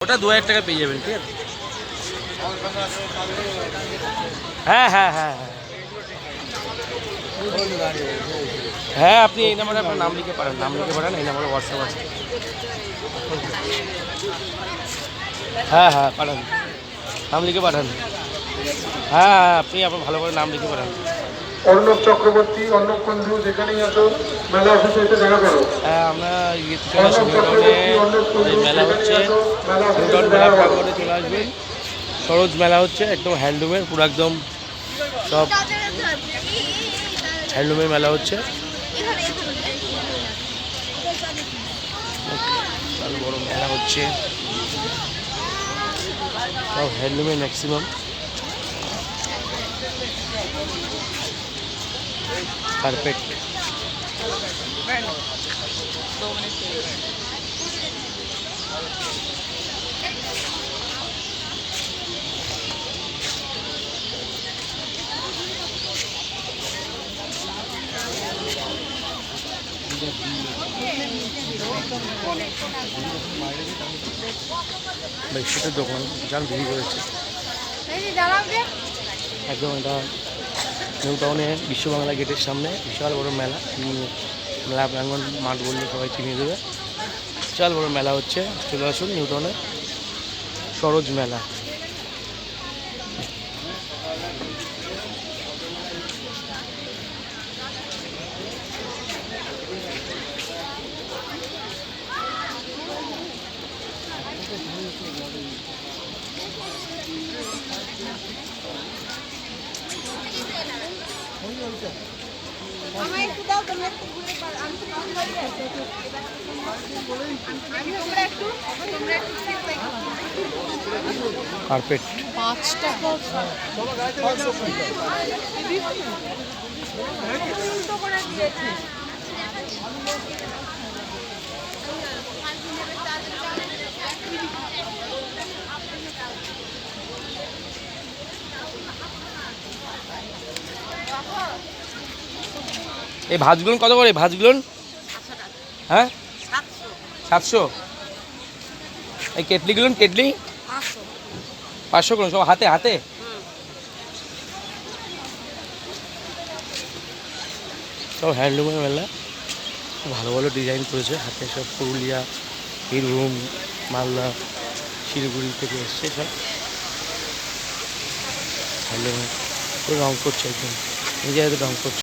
ওটা 2000 টাকা পেয়ে যাবেন, ঠিক আছে? হ্যাঁ হ্যাঁ হ্যাঁ হ্যাঁ হ্যাঁ, আপনি এই নাম্বারে আপনার নাম লিখে পাঠান, এই নাম্বারে হোয়াটসঅ্যাপ আছে। হ্যাঁ হ্যাঁ পাঠান, নাম লিখে পাঠান। হ্যাঁ হ্যাঁ, আপনি আপনার ভালো করে নাম লিখে পাঠান। অর্ণব চক্রবর্তী, অর্ণব বন্ধু, যেখানেই আছো মেলা অফিসে এসে দেখা করো। হ্যাঁ, আমরা চলে আসি নিউটাউনে, মেলা হচ্ছে, নিউটাউন মেলা প্রাঙ্গণে চলে আসবেন। সরোজ মেলা হচ্ছে, একদম হ্যান্ডলুমের, পুরো একদম সব হ্যান্ডলুমের মেলা হচ্ছে। বড় মেলা হচ্ছে, সব হ্যান্ডলুমের ম্যাক্সিমাম। কার্পেট, বেডশিটের দোকান যান ভিড় করেছে একদম। এটা নিউটাউনে বিশ্ব বাংলা গেটের সামনে বিশাল বড় মেলা, মেলা প্রাঙ্গণ মাঠ বললে সবাই চিনিয়ে দেবে। বিশাল বড় মেলা হচ্ছে, চলে আসুন নিউটাউনে সরোজ মেলা। কার্পেট 5 টাকা। এই ভাজগুলো কত করে? ভাজগুলো হ্যাঁ 700। এই কেটলিগুলো, কেটলি 500 করে, সব হাতে হাতে। সব হ্যান্ডলুমের মেলা, ভালো ভালো ডিজাইন করেছে হাতে, সব পুরুলিয়া, বীরভূম, মালদা, শিলিগুড়ি থেকে এসছে সব হ্যান্ডলুমের। রং করছে একদম, নিজে হাতে রং করছে।